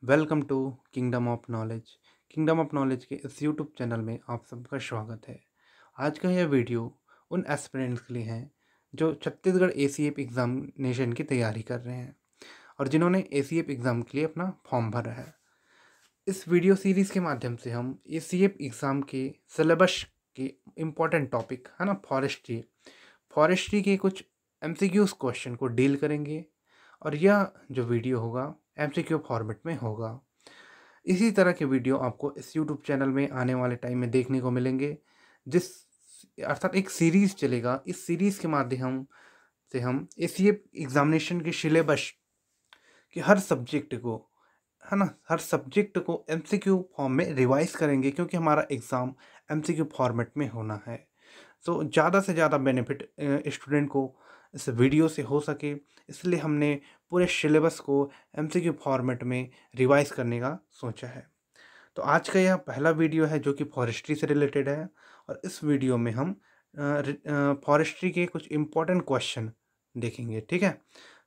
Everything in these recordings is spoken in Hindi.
Welcome to kingdom of knowledge. Kingdom of knowledge के इस यूट्यूब चैनल में आप सबका स्वागत है। आज का यह वीडियो उन एस्पिरेंट्स के लिए है जो छत्तीसगढ़ एसीएफ एग्जामिनेशन की तैयारी कर रहे हैं और जिन्होंने एसीएफ एग्ज़ाम के लिए अपना फॉर्म भरा है। इस वीडियो सीरीज़ के माध्यम से हम एसीएफ एग्ज़ाम के सिलेबस के इम्पॉर्टेंट टॉपिक है ना, फॉरेस्ट्री के कुछ एमसीक्यूज क्वेश्चन को डील करेंगे और यह जो वीडियो होगा एमसीक्यू फॉर्मेट में होगा। इसी तरह के वीडियो आपको इस यूट्यूब चैनल में आने वाले टाइम में देखने को मिलेंगे, जिस अर्थात एक सीरीज़ चलेगा। इस सीरीज़ के माध्यम से हम एसीएफ एग्जामिनेशन के सिलेबस के हर सब्जेक्ट को है ना, हर सब्जेक्ट को एमसीक्यू फॉर्म में रिवाइज करेंगे, क्योंकि हमारा एग्ज़ाम एमसीक्यू फॉर्मेट में होना है। सो ज़्यादा से ज़्यादा बेनिफिट स्टूडेंट को इस वीडियो से हो सके, इसलिए हमने पूरे सिलेबस को एमसीक्यू फॉर्मेट में रिवाइज करने का सोचा है। तो आज का यह पहला वीडियो है जो कि फॉरेस्ट्री से रिलेटेड है और इस वीडियो में हम फॉरेस्ट्री के कुछ इम्पोर्टेंट क्वेश्चन देखेंगे। ठीक है,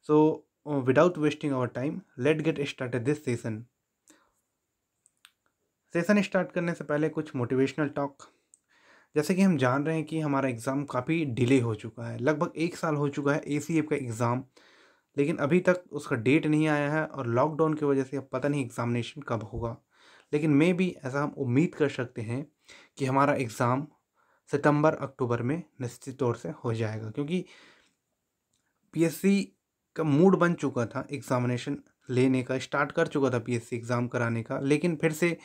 so without wasting our time let get started this session start करने से पहले कुछ मोटिवेशनल टॉक। जैसे कि हम जान रहे हैं कि हमारा एग्ज़ाम काफ़ी डिले हो चुका है, लगभग 1 साल हो चुका है एसीएफ का एग्ज़ाम, लेकिन अभी तक उसका डेट नहीं आया है और लॉकडाउन की वजह से अब पता नहीं एग्ज़ामिनेशन कब होगा। लेकिन मे बी ऐसा हम उम्मीद कर सकते हैं कि हमारा एग्ज़ाम सितंबर अक्टूबर में निश्चित तौर से हो जाएगा, क्योंकि पीएससी का मूड बन चुका था एग्ज़ामिनेशन लेने का, स्टार्ट कर चुका था पीएससी एग्ज़ाम कराने का, लेकिन फिर से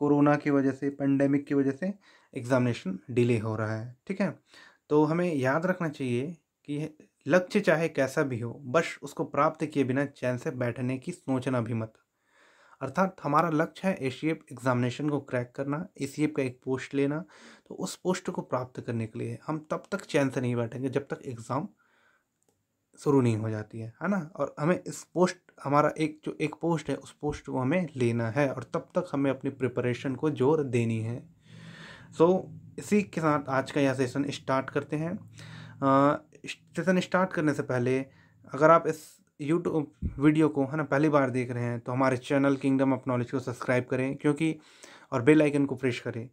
कोरोना की वजह से, पेंडेमिक की वजह से एग्ज़ामिनेशन डिले हो रहा है। ठीक है, तो हमें याद रखना चाहिए कि लक्ष्य चाहे कैसा भी हो, बस उसको प्राप्त किए बिना चैन से बैठने की सोचना भी मत। अर्थात हमारा लक्ष्य है एसीएफ एग्ज़ामिनेशन को क्रैक करना, एसीएफ का एक पोस्ट लेना। तो उस पोस्ट को प्राप्त करने के लिए हम तब तक चैन से नहीं बैठेंगे जब तक एग्ज़ाम शुरू नहीं हो जाती है ना। और हमें इस पोस्ट, हमारा एक पोस्ट है, उस पोस्ट को हमें लेना है और तब तक हमें अपनी प्रिपरेशन को जोर देनी है। सो इसी के साथ आज का यह सेशन स्टार्ट करते हैं। सेशन स्टार्ट करने से पहले अगर आप इस यूट्यूब वीडियो को है ना पहली बार देख रहे हैं तो हमारे चैनल किंगडम ऑफ नॉलेज को सब्सक्राइब करें, क्योंकि और बेल आइकन को प्रेस करें,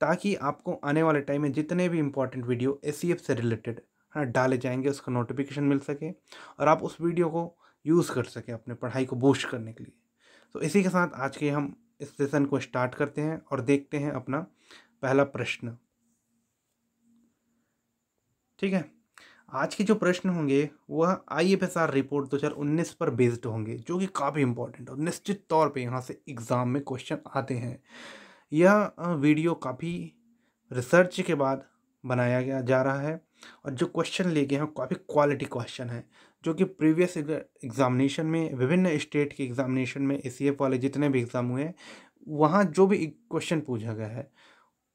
ताकि आपको आने वाले टाइम में जितने भी इम्पोर्टेंट वीडियो एसीएफ से रिलेटेड है डाले जाएंगे उसका नोटिफिकेशन मिल सके और आप उस वीडियो को यूज़ कर सकें अपने पढ़ाई को बूस्ट करने के लिए। तो इसी के साथ आज के हम इस सेशन को स्टार्ट करते हैं और देखते हैं अपना पहला प्रश्न। ठीक है, आज के जो प्रश्न होंगे वह आईएफएसआर रिपोर्ट 2019 पर बेस्ड होंगे, जो कि काफ़ी इंपॉर्टेंट और निश्चित तौर पे यहाँ से एग्ज़ाम में क्वेश्चन आते हैं। यह वीडियो काफ़ी रिसर्च के बाद बनाया गया जा रहा है और जो क्वेश्चन लिए गए हैं काफ़ी क्वालिटी क्वेश्चन है, जो कि प्रीवियस एग्जामिनेशन में, विभिन्न स्टेट के एग्जामिनेशन में एसीएफ वाले जितने भी एग्ज़ाम हुए हैं वहाँ जो भी क्वेश्चन पूछा गया है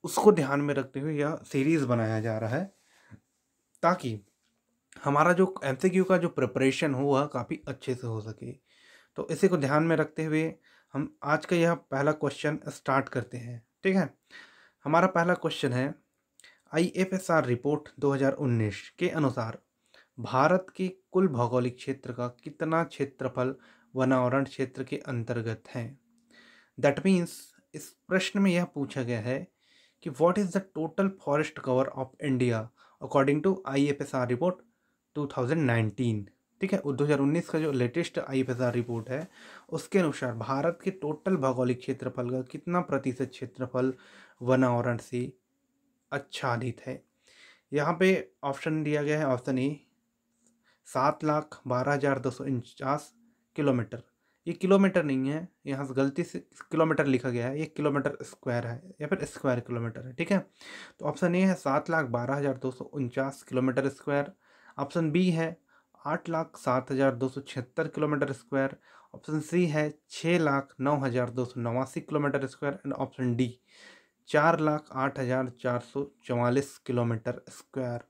उसको ध्यान में रखते हुए यह सीरीज़ बनाया जा रहा है, ताकि हमारा जो एमसीक्यू का जो प्रिपरेशन हो वह काफ़ी अच्छे से हो सके। तो इसी को ध्यान में रखते हुए हम आज का यह पहला क्वेश्चन स्टार्ट करते हैं। ठीक है, हमारा पहला क्वेश्चन है, आईएफएसआर रिपोर्ट 2019 के अनुसार भारत के कुल भौगोलिक क्षेत्र का कितना क्षेत्रफल वनावरण क्षेत्र के अंतर्गत है। दैट मीन्स इस प्रश्न में यह पूछा गया है कि what is the total forest cover of India according to IFSR report 2019। ठीक है, 2019 का जो लेटेस्ट आईएफएसआर रिपोर्ट है उसके अनुसार भारत के टोटल भौगोलिक क्षेत्रफल का कितना प्रतिशत क्षेत्रफल वनावरण से आच्छादित है। यहाँ पे ऑप्शन दिया गया है, ऑप्शन ए 7,12,249 किलोमीटर। ये किलोमीटर नहीं है, यहाँ से गलती से किलोमीटर लिखा गया है, ये किलोमीटर स्क्वायर है या फिर स्क्वायर किलोमीटर है। ठीक है, तो ऑप्शन ए है 7,12,249 किलोमीटर स्क्वायर, ऑप्शन बी है 8,07,276 किलोमीटर स्क्वायर, ऑप्शन सी है 6,09,289 kilometre square and option D 4,08,444 kilometre square.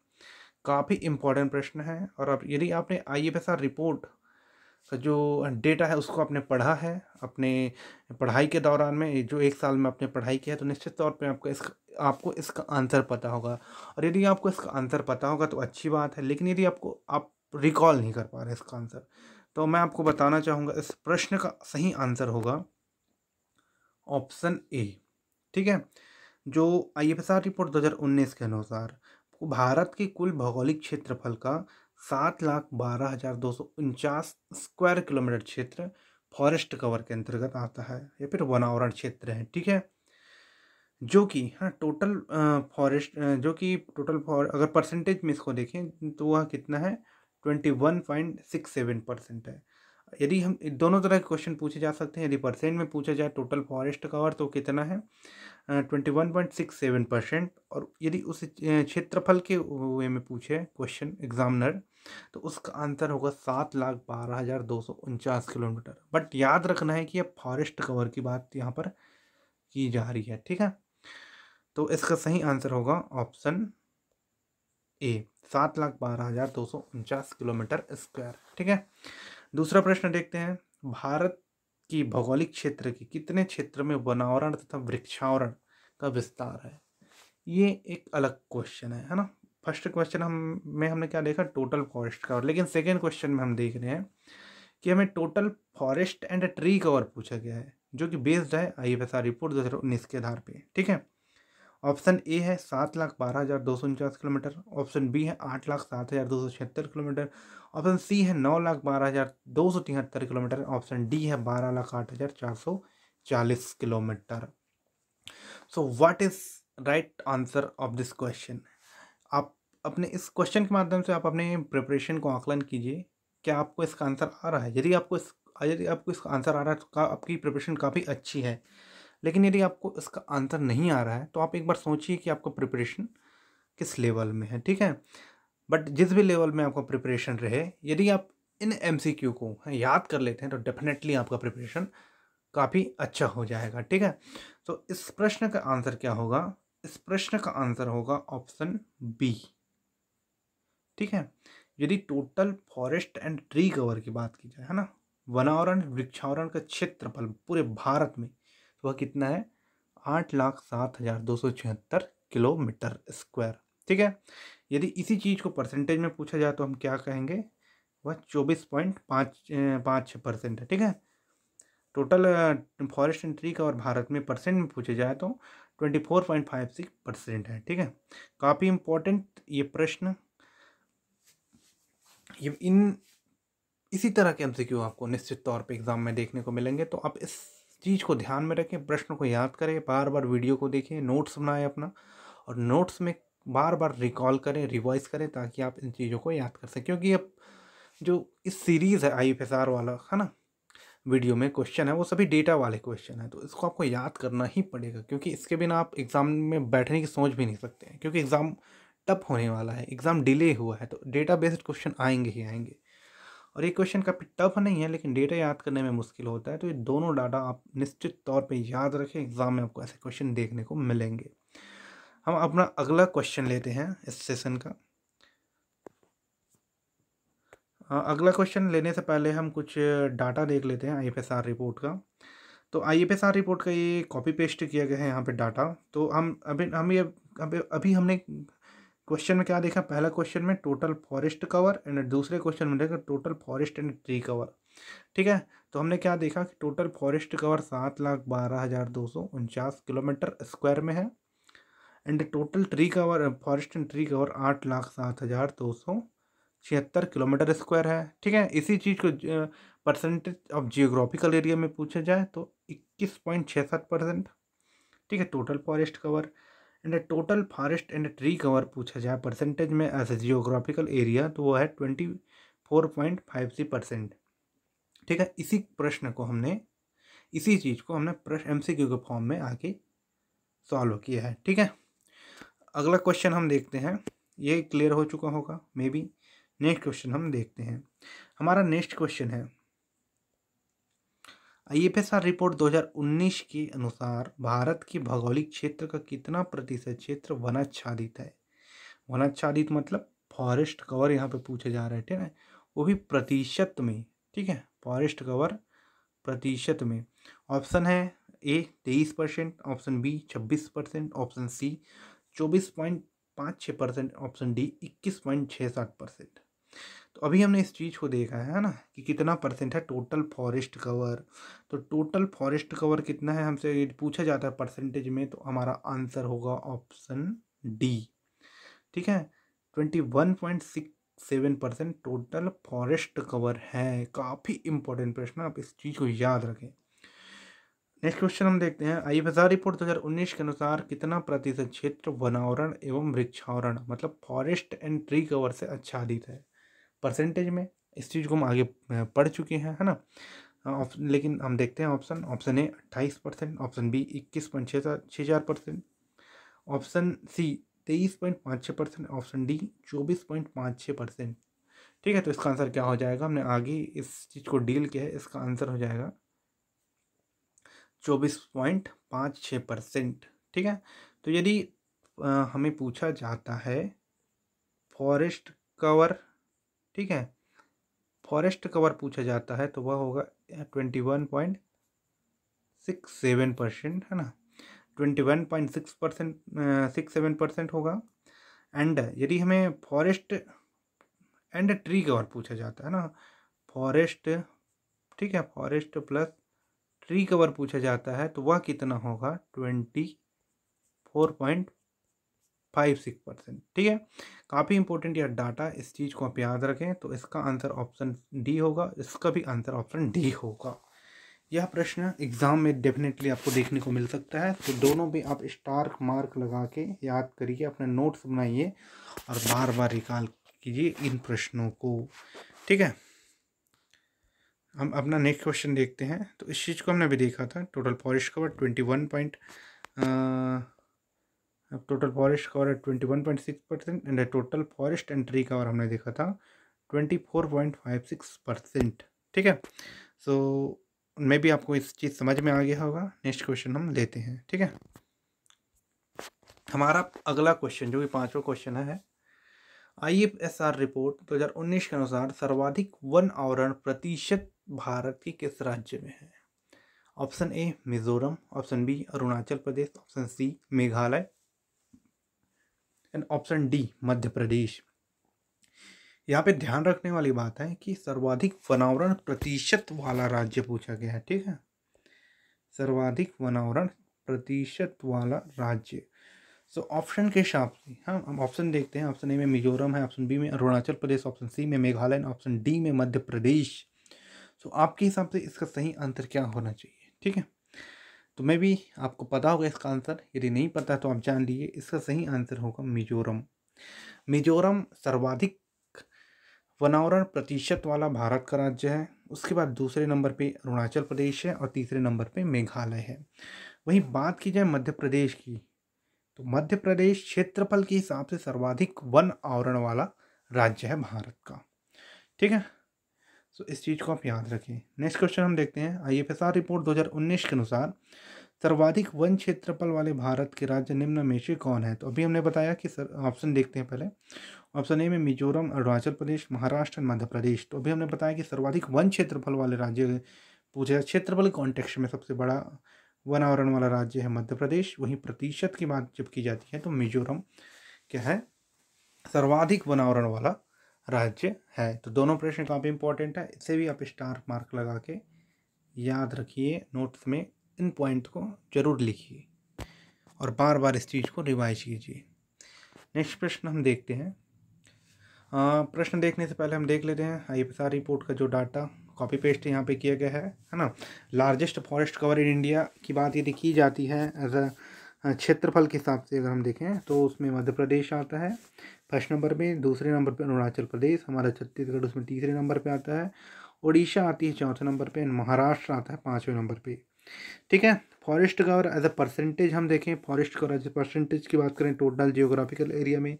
काफ़ी इम्पोर्टेंट प्रश्न है और अब यदि आपने आईएफएसआर रिपोर्ट का जो डेटा है उसको आपने पढ़ा है अपने पढ़ाई के दौरान में, जो 1 साल में आपने पढ़ाई की है, तो निश्चित तौर पे आपको इसका आंसर पता होगा। और यदि आपको इसका आंसर पता होगा तो अच्छी बात है, लेकिन यदि आप रिकॉल नहीं कर पा रहे इसका आंसर, तो मैं आपको बताना चाहूँगा इस प्रश्न का सही आंसर होगा ऑप्शन ए। ठीक है, जो आईएफएसआर रिपोर्ट 2019 के अनुसार भारत के कुल भौगोलिक क्षेत्रफल का 7,12,249 स्क्वायर किलोमीटर क्षेत्र फॉरेस्ट कवर के अंतर्गत आता है या फिर वनावरण क्षेत्र है। ठीक है, जो कि हाँ टोटल फॉरेस्ट जो कि टोटल अगर परसेंटेज में इसको देखें तो वह कितना है 21.67% है। यदि हम दोनों तरह के क्वेश्चन पूछे जा सकते हैं। यदि परसेंट में पूछा जाए टोटल फॉरेस्ट कवर तो कितना है 21.67%। और यदि उस क्षेत्रफल के वे में पूछे क्वेश्चन एग्जामिनर तो उसका आंसर होगा 7,12,249 किलोमीटर। बट याद रखना है कि अब फॉरेस्ट कवर की बात यहाँ पर की जा रही है। ठीक है, तो इसका सही आंसर होगा ऑप्शन ए 7,12,249 किलोमीटर स्क्वायर। ठीक है, दूसरा प्रश्न देखते हैं। भारत की भौगोलिक क्षेत्र के कितने क्षेत्र में वनावरण तथा वृक्षावरण का विस्तार है? ये एक अलग क्वेश्चन है ना। फर्स्ट क्वेश्चन हमने क्या देखा टोटल फॉरेस्ट कवर, लेकिन सेकेंड क्वेश्चन में हम देख रहे हैं कि हमें total forest and tree cover पूछा गया है, जो कि बेस्ड है आईएफएसआर रिपोर्ट 2019 के आधार पे। ठीक है, ऑप्शन ए है 7,12,249 किलोमीटर, ऑप्शन बी है 8,07,276 किलोमीटर, ऑप्शन सी है 9,12,273 किलोमीटर, ऑप्शन डी है 12,08,440 kilometre. So what is right answer of this question? आप अपने इस क्वेश्चन के माध्यम से आप अपने प्रिपरेशन को आकलन कीजिए, क्या आपको इसका आंसर आ रहा है? यदि आपको इसका आंसर आ रहा है तो आपकी प्रिपरेशन काफ़ी अच्छी है। लेकिन यदि आपको इसका आंसर नहीं आ रहा है तो आप एक बार सोचिए कि आपका प्रिपरेशन किस लेवल में है। ठीक है, बट जिस भी लेवल में आपका प्रिपरेशन रहे, यदि आप इन एमसीक्यू को याद कर लेते हैं तो डेफिनेटली आपका प्रिपरेशन काफ़ी अच्छा हो जाएगा। ठीक है, तो इस प्रश्न का आंसर क्या होगा? इस प्रश्न का आंसर होगा ऑप्शन बी। ठीक है, यदि total forest and tree cover की बात की जाए, है ना, वनावरण वृक्षावरण का क्षेत्रफल पूरे भारत में, तो वह कितना है 8,07,276 किलोमीटर स्क्वायर। ठीक है, यदि इसी चीज़ को परसेंटेज में पूछा जाए तो हम क्या कहेंगे, वह 24.5% है। ठीक है, total forest and tree cover Bharat में परसेंट में पूछे जाए तो 24.56% है। ठीक है, काफ़ी इम्पोर्टेंट ये प्रश्न। ये इसी तरह के एमसीक्यू आपको निश्चित तौर पे एग्जाम में देखने को मिलेंगे, तो आप इस चीज़ को ध्यान में रखें, प्रश्न को याद करें, बार बार वीडियो को देखें, नोट्स बनाएं अपना, और नोट्स में बार बार रिकॉल करें, रिवाइज करें, ताकि आप इन चीज़ों को याद कर सकें। क्योंकि अब जो इस सीरीज़ है आईएफएसआर वाला, है ना, वीडियो में क्वेश्चन है वो सभी डेटा वाले क्वेश्चन है, तो इसको आपको याद करना ही पड़ेगा, क्योंकि इसके बिना आप एग्ज़ाम में बैठने की सोच भी नहीं सकते हैं। क्योंकि एग्ज़ाम टफ होने वाला है, एग्ज़ाम डिले हुआ है, तो डेटा बेस्ड क्वेश्चन आएंगे ही आएंगे। और ये क्वेश्चन काफ़ी टफ नहीं है, लेकिन डेटा याद करने में मुश्किल होता है। तो ये दोनों डाटा आप निश्चित तौर पे याद रखें, एग्ज़ाम में आपको ऐसे क्वेश्चन देखने को मिलेंगे। हम अपना अगला क्वेश्चन लेते हैं इस सेशन का। अगला क्वेश्चन लेने से पहले हम कुछ डाटा देख लेते हैं आईएफएसआर रिपोर्ट का। तो आईएफएसआर रिपोर्ट का ये कॉपी पेस्ट किया गया है यहाँ पे डाटा। तो अभी हमने क्वेश्चन में क्या देखा, पहला क्वेश्चन में टोटल फॉरेस्ट कवर एंड दूसरे क्वेश्चन में देखा total forest and tree cover. ठीक है, तो हमने क्या देखा कि total forest cover 7,12,249 kilometre square में है, and total tree cover forest and tree cover 8,07,276 kilometre square है। ठीक है, इसी चीज़ को परसेंटेज ऑफ जियोग्राफिकल एरिया में पूछा जाए तो 21.67%। ठीक है, total forest cover and total forest and tree cover पूछा जाए परसेंटेज में एज ए जियोग्राफिकल एरिया तो वो है 24.53%। ठीक है, इसी चीज़ को हमने प्रश्न एमसीक्यू के फॉर्म में आके सॉल्व किया है। ठीक है, अगला क्वेश्चन हम देखते हैं, ये क्लियर हो चुका होगा मे बी। नेक्स्ट क्वेश्चन हम देखते हैं। हमारा नेक्स्ट क्वेश्चन है, आईएफएसआर रिपोर्ट 2019 के अनुसार भारत के भौगोलिक क्षेत्र का कितना प्रतिशत क्षेत्र वनाच्छादित है? वनाच्छादित मतलब फॉरेस्ट कवर यहाँ पे पूछे जा रहे हैं। ठीक है, वो भी प्रतिशत में। ठीक है, फॉरेस्ट कवर प्रतिशत में। ऑप्शन है A 23%, option B 26%, option C 24.56%, option D 21.67%। तो अभी हमने इस चीज़ को देखा है ना, कि कितना परसेंट है टोटल फॉरेस्ट कवर। तो टोटल फॉरेस्ट कवर कितना है हमसे ये पूछा जाता है परसेंटेज में, तो हमारा आंसर होगा ऑप्शन डी। ठीक है, 21.67% टोटल फॉरेस्ट कवर है। काफ़ी इंपॉर्टेंट प्रश्न, आप इस चीज़ को याद रखें। नेक्स्ट क्वेश्चन हम देखते हैं। आईएफएसआर रिपोर्ट 2019 के अनुसार कितना प्रतिशत क्षेत्र वनावरण एवं वृक्षावरण मतलब फॉरेस्ट एंड ट्री कवर से आच्छादित है परसेंटेज में? इस चीज़ को हम आगे पढ़ चुके हैं, है ना। लेकिन हम देखते हैं option A 28%, option B 21.64%, option C 23.56%, option D 24.56%। ठीक है, तो इसका आंसर क्या हो जाएगा? हमने आगे इस चीज़ को डील किया है, इसका आंसर हो जाएगा 24.56%। ठीक है, तो यदि हमें पूछा जाता है फॉरेस्ट कवर, ठीक है, फॉरेस्ट कवर पूछा जाता है तो वह होगा 21.67%, है ना, 21.67% होगा। एंड यदि हमें फॉरेस्ट एंड ट्री कवर पूछा जाता है ना, फॉरेस्ट, ठीक है, फॉरेस्ट प्लस ट्री कवर पूछा जाता है तो वह कितना होगा? 24.56%। ठीक है, काफ़ी इंपॉर्टेंट यह डाटा, इस चीज़ को आप याद रखें। तो इसका आंसर ऑप्शन डी होगा, इसका भी आंसर ऑप्शन डी होगा। यह प्रश्न एग्जाम में डेफिनेटली आपको देखने को मिल सकता है, तो दोनों भी आप स्टार मार्क लगा के याद करिए, अपने नोट्स बनाइए और बार बार रिकॉल कीजिए इन प्रश्नों को। ठीक है, हम अपना नेक्स्ट क्वेश्चन देखते हैं। तो इस चीज़ को हमने अभी देखा था, total forest cover 21.6% and total forest and tree cover हमने देखा था 24.56%। ठीक है, सो मे बी आपको इस चीज़ समझ में आ गया होगा। नेक्स्ट क्वेश्चन हम लेते हैं। ठीक है, हमारा अगला क्वेश्चन जो कि 5वां क्वेश्चन है, आईएफएसआर रिपोर्ट 2019 के अनुसार सर्वाधिक वन आवरण प्रतिशत भारत के किस राज्य में है? Option A Mizoram, option B Arunachal Pradesh, option C Meghalaya and option D Madhya Pradesh. यहाँ पे ध्यान रखने वाली बात है कि सर्वाधिक वनावरण प्रतिशत वाला राज्य पूछा गया है। ठीक है, सर्वाधिक वनावरण प्रतिशत वाला राज्य। सो ऑप्शन के हिसाब से हम ऑप्शन देखते हैं। ऑप्शन ए में मिजोरम है, ऑप्शन बी में अरुणाचल प्रदेश, ऑप्शन सी में मेघालय, ऑप्शन डी में मध्य प्रदेश। सो आपके हिसाब से इसका सही आंसर क्या होना चाहिए? ठीक है, तो मैं भी आपको पता होगा इसका आंसर, यदि नहीं पता तो आप जान लीजिए, इसका सही आंसर होगा मिजोरम। मिजोरम सर्वाधिक वनावरण प्रतिशत वाला भारत का राज्य है। उसके बाद दूसरे नंबर पे अरुणाचल प्रदेश है और तीसरे नंबर पे मेघालय है। वहीं बात की जाए मध्य प्रदेश की, तो मध्य प्रदेश क्षेत्रफल के हिसाब से सर्वाधिक वन आवरण वाला राज्य है भारत का। ठीक है, तो इस चीज़ को आप याद रखें। नेक्स्ट क्वेश्चन हम देखते हैं। आईएफएसआर रिपोर्ट 2019 के अनुसार सर्वाधिक वन क्षेत्रफल वाले भारत के राज्य निम्न में से कौन है? तो अभी हमने बताया कि ऑप्शन देखते हैं पहले। ऑप्शन ए में मिजोरम, अरुणाचल प्रदेश, महाराष्ट्र, मध्य प्रदेश। तो अभी हमने बताया कि सर्वाधिक वन क्षेत्रफल वाले राज्य पूछे, क्षेत्रफल कॉन्टेक्स्ट में सबसे बड़ा वन आवरण वाला राज्य है मध्य प्रदेश। वहीं प्रतिशत की बात जब की जाती है तो मिजोरम क्या है? सर्वाधिक वन आवरण वाला राज्य है। तो दोनों प्रश्न काफ़ी इंपॉर्टेंट है, इसे भी आप स्टार मार्क लगा के याद रखिए, नोट्स में इन पॉइंट को जरूर लिखिए और बार बार इस चीज़ को रिवाइज कीजिए। नेक्स्ट प्रश्न हम देखते हैं। प्रश्न देखने से पहले हम देख लेते हैं आईएफएसआर रिपोर्ट का जो डाटा कॉपी पेस्ट यहाँ पे किया गया है ना। Largest forest cover in India की बात यदि की जाती है एज अ क्षेत्रफल के हिसाब से अगर हम देखें तो उसमें मध्य प्रदेश आता है फर्स्ट नंबर पे, दूसरे नंबर पे अरुणाचल प्रदेश, हमारा छत्तीसगढ़ उसमें तीसरे नंबर पे आता है, उड़ीसा आती है चौथे नंबर पे, महाराष्ट्र आता है 5वें नंबर पे। ठीक है, forest cover as a percentage हम देखें, forest cover as a percentage की बात करें टोटल जियोग्राफिकल एरिया में,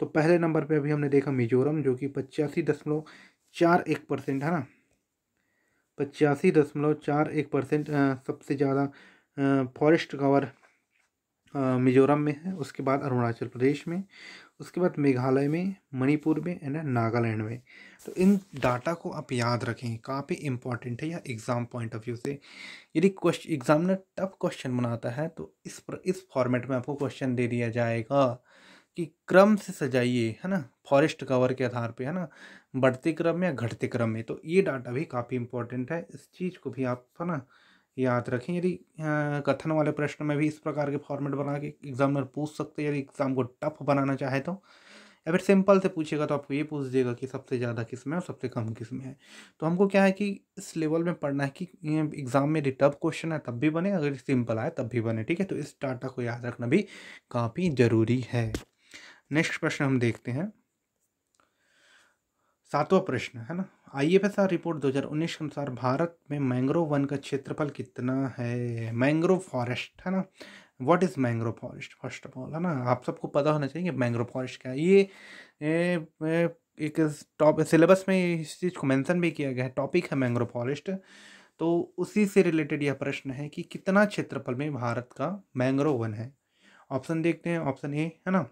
तो पहले नंबर पे अभी हमने देखा मिजोरम जो कि 85.41% है ना, 85.41% सबसे ज़्यादा फॉरेस्ट कवर मिजोरम में है। उसके बाद अरुणाचल प्रदेश में, उसके बाद मेघालय में, मणिपुर में एंड नागालैंड में। तो इन डाटा को आप याद रखें, काफ़ी इंपॉर्टेंट है यह एग्ज़ाम पॉइंट ऑफ व्यू से। यदि एग्जामिनर टफ क्वेश्चन बनाता है तो इस फॉर्मेट में आपको क्वेश्चन दे दिया जाएगा। कि क्रम से सजाइए, है ना, फॉरेस्ट कवर के आधार पे, है ना, बढ़ते क्रम में या घटते क्रम में। तो ये डाटा भी काफ़ी इम्पोर्टेंट है, इस चीज़ को भी आप, है ना, याद रखें। यदि कथन वाले प्रश्न में भी इस प्रकार के फॉर्मेट बना के एग्जामिनर पूछ सकते हैं, यदि एग्जाम को टफ बनाना चाहे तो। या फिर सिंपल से पूछेगा तो आपको ये पूछ देगा कि सबसे ज़्यादा किस में है और सबसे कम किस में है। तो हमको क्या है कि इस लेवल में पढ़ना है कि एग्ज़ाम में यदि टफ क्वेश्चन है तब भी बने, अगर सिंपल आए तब भी बने, ठीक है। तो इस डाटा को याद रखना भी काफ़ी ज़रूरी है। नेक्स्ट प्रश्न हम देखते हैं, 7वां प्रश्न, है ना। आईएफएसआर रिपोर्ट 2019 के अनुसार भारत में मैंग्रोव वन का क्षेत्रफल कितना है। मैंग्रोव फॉरेस्ट, है ना, what is mangrove forest first of all, है ना। आप सबको पता होना चाहिए कि मैंग्रोव फॉरेस्ट क्या है। ये एक टॉप सिलेबस में इस चीज़ को मेंशन भी किया गया है, टॉपिक है मैंग्रोव फॉरेस्ट। तो उसी से रिलेटेड यह प्रश्न है कि कितना क्षेत्रफल में भारत का मैंग्रोव वन है। ऑप्शन देखते हैं। ऑप्शन ए, है ना,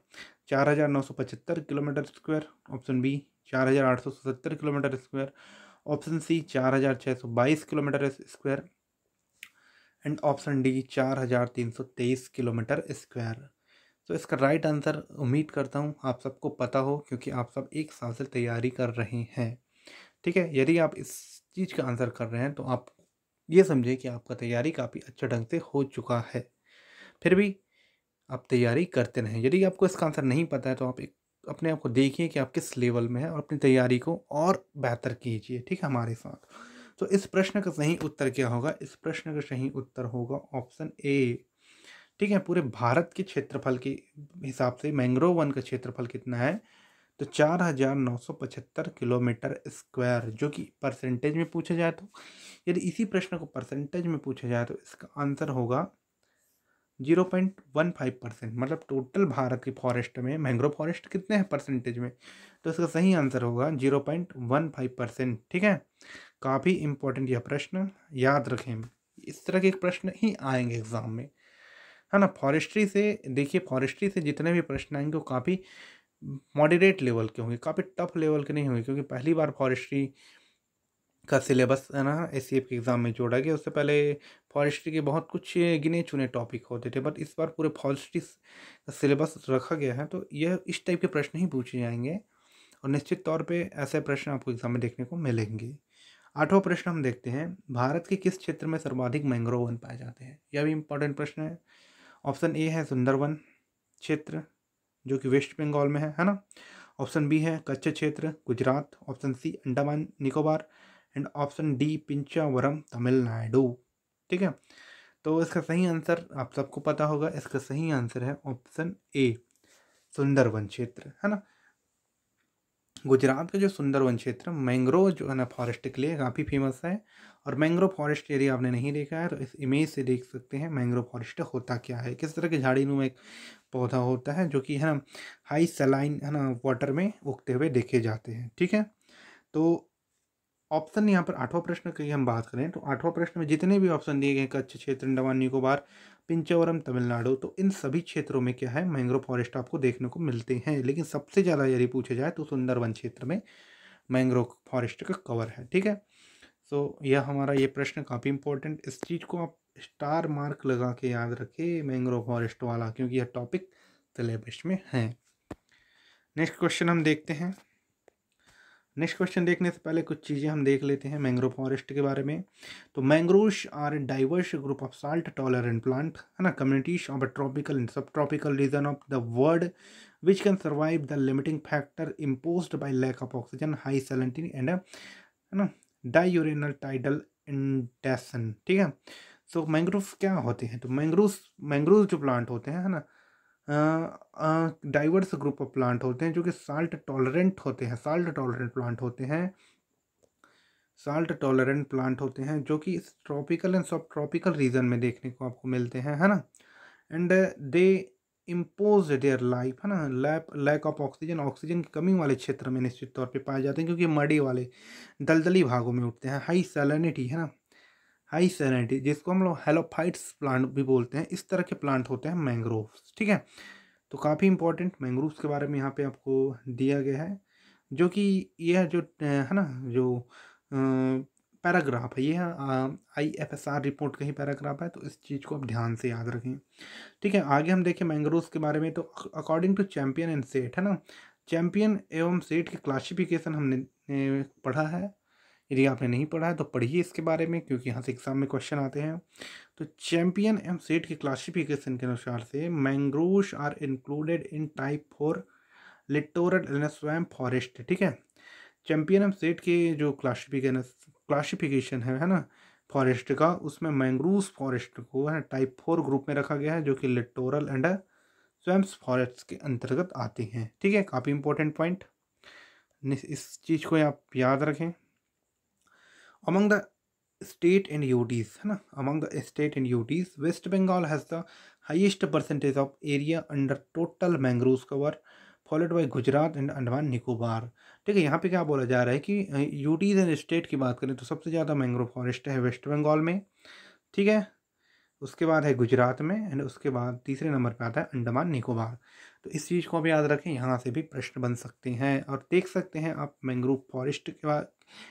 4,975 kilometre square. Option B 4,870 kilometre square. Option C 4,622 kilometre square. And option D 4,323 kilometre square. तो इसका राइट आंसर उम्मीद करता हूँ आप सबको पता हो, क्योंकि आप सब एक साल से तैयारी कर रहे हैं, ठीक है। यदि आप इस चीज़ का आंसर कर रहे हैं तो आप ये समझिए कि आपका तैयारी काफ़ी अच्छे ढंग से हो चुका है। फिर भी आप तैयारी करते रहें। यदि आपको इसका आंसर नहीं पता है तो आप एक अपने आप को देखिए कि आप किस लेवल में हैं और अपनी तैयारी को और बेहतर कीजिए, ठीक है, हमारे साथ। तो इस प्रश्न का सही उत्तर क्या होगा। इस प्रश्न का सही उत्तर होगा ऑप्शन ए, ठीक है। पूरे भारत के क्षेत्रफल के हिसाब से मैंग्रोव वन का क्षेत्रफल कितना है, तो 4,975 किलोमीटर स्क्वायर, जो कि परसेंटेज में पूछा जाए तो, यदि इसी प्रश्न को परसेंटेज में पूछा जाए तो इसका आंसर होगा 0.15%। मतलब टोटल भारत की फॉरेस्ट में मैंग्रोव फॉरेस्ट कितने हैं परसेंटेज में, तो इसका सही आंसर होगा 0.15%, ठीक है। काफ़ी इंपॉर्टेंट यह प्रश्न, याद रखें। इस तरह के प्रश्न ही आएंगे एग्जाम में, है ना। फॉरेस्ट्री से देखिए, फॉरेस्ट्री से जितने भी प्रश्न आएंगे वो काफ़ी मॉडरेट लेवल के होंगे, काफ़ी टफ लेवल के नहीं होंगे, क्योंकि पहली बार फॉरेस्ट्री का सिलेबस, है ना, एससीएफ के एग्ज़ाम में जोड़ा गया। उससे पहले फॉरेस्ट्री के बहुत कुछ गिने चुने टॉपिक होते थे, बट इस बार पूरे फॉरेस्ट्री का सिलेबस रखा गया है, तो यह इस टाइप के प्रश्न ही पूछे जाएंगे और निश्चित तौर पे ऐसे प्रश्न आपको एग्जाम में देखने को मिलेंगे। 8वां प्रश्न हम देखते हैं, भारत के किस क्षेत्र में सर्वाधिक मैंग्रोव वन पाए जाते हैं। यह भी इंपॉर्टेंट प्रश्न है। ऑप्शन ए है सुंदरवन क्षेत्र, जो कि वेस्ट बंगाल में है ना। ऑप्शन बी है कच्छ क्षेत्र, Gujarat. Option C Andaman Nicobar. And option D Pichavaram, Tamil Nadu, ठीक है। तो इसका सही आंसर आप सबको पता होगा, इसका सही आंसर है ऑप्शन ए, सुंदरवन क्षेत्र, है ना। गुजरात का जो सुंदरवन क्षेत्र मैंग्रोव जो है ना फॉरेस्ट के लिए काफ़ी फेमस है। और मैंग्रोव फॉरेस्ट यदि आपने नहीं देखा है तो इस इमेज से देख सकते हैं मैंग्रोव फॉरेस्ट होता क्या है, किस तरह के झाड़ीनुमा एक पौधा होता है, जो कि है ना हाई सलाइन, है ना, वाटर में उगते हुए देखे जाते हैं, ठीक है। तो ऑप्शन यहाँ पर 8वां प्रश्न की हम बात करें तो 8वां प्रश्न में जितने भी ऑप्शन दिए गए, कच्छ क्षेत्र, अंडमान निकोबार, पिंचवरम, तमिलनाडु, तो इन सभी क्षेत्रों में क्या है, मैंग्रोव फॉरेस्ट आपको देखने को मिलते हैं। लेकिन सबसे ज़्यादा यदि पूछा जाए तो सुंदरवन क्षेत्र में मैंग्रोव फॉरेस्ट का कवर है, ठीक है। सो यह हमारा ये प्रश्न काफ़ी इंपॉर्टेंट, इस चीज़ को आप स्टार मार्क लगा के याद रखिए, मैंग्रोव फॉरेस्ट वाला, क्योंकि यह टॉपिक सिलेबस में है। नेक्स्ट क्वेश्चन हम देखते हैं। नेक्स्ट क्वेश्चन देखने से पहले कुछ चीज़ें हम देख लेते हैं मैंग्रोव फॉरेस्ट के बारे में। तो mangroves are a diverse group of salt tolerant plant, है ना, communities of a tropical and subtropical region of the world which can survive the limiting factor imposed by lack of oxygen, high salinity and, है ना, डायूरेनल टाइडल इंडेशन, ठीक है। सो मैंग्रोव क्या होते हैं, तो मैंग्रोव जो प्लांट होते हैं, है ना, डाइवर्स ग्रुप ऑफ प्लांट होते हैं जो कि साल्ट टॉलरेंट होते हैं, साल्ट टॉलरेंट प्लांट होते हैं, साल्ट टॉलरेंट प्लांट होते हैं, जो कि tropical and subtropical reason में देखने को आपको मिलते हैं, है ना। And they impose their life, है ना, लैक ऑफ ऑक्सीजन, ऑक्सीजन की कमी वाले क्षेत्र में निश्चित तौर पे पाए जाते हैं, क्योंकि मडी वाले दलदली भागों में उठते हैं। हाई सैलिनिटी, है ना, हाई सैलिनिटी, जिसको हम लोग हेलोफाइट्स प्लांट भी बोलते हैं, इस तरह के प्लांट होते हैं मैंग्रोव्स, ठीक है। तो काफ़ी इंपॉर्टेंट मैंग्रोव्स के बारे में यहाँ पे आपको दिया गया है, जो कि यह जो है ना, जो पैराग्राफ है, ये IFSR रिपोर्ट का ही पैराग्राफ है, तो इस चीज़ को आप ध्यान से याद रखें। ठीक है, आगे हम देखें मैंग्रोव्स के बारे में, तो अकॉर्डिंग टू चैम्पियन एंड सेठ, है ना, चैम्पियन एवं सेठ की क्लासिफिकेशन हमने पढ़ा है। यदि आपने नहीं पढ़ा है तो पढ़िए इसके बारे में, क्योंकि यहाँ से एग्जाम में क्वेश्चन आते हैं। तो चैम्पियन एवं सेठ की क्लासिफिकेशन के अनुसार से mangroves are included in type 4 littoral and swamp forest. ठीक है, चैम्पियन एंड सेठ के जो क्लासिफिकेशन है ना फॉरेस्ट का, उसमें मैंग्रोव्स फॉरेस्ट को है टाइप 4 ग्रुप में रखा गया है, जो कि लिटोरल एंड स्वैम्प्स फॉरेस्ट के अंतर्गत आते हैं। ठीक है, काफ़ी इंपॉर्टेंट पॉइंट, इस चीज़ को आप याद रखें। Among the state and UTs, है ना, among the state and UTs West Bengal has the highest percentage of area under total mangroves cover, followed by Gujarat and Andaman Nicobar. ठीक है, यहाँ पे क्या बोला जा रहा है कि यूटीज एंड स्टेट की बात करें तो सबसे ज़्यादा मैंग्रोव फॉरेस्ट है वेस्ट बंगाल में। ठीक है, उसके बाद है गुजरात में, एंड उसके बाद तीसरे नंबर पे आता है अंडमान निकोबार। तो इस चीज़ को भी याद रखें, यहाँ से भी प्रश्न बन सकते हैं। और देख सकते हैं आप मैंग्रोव फॉरेस्ट के बाद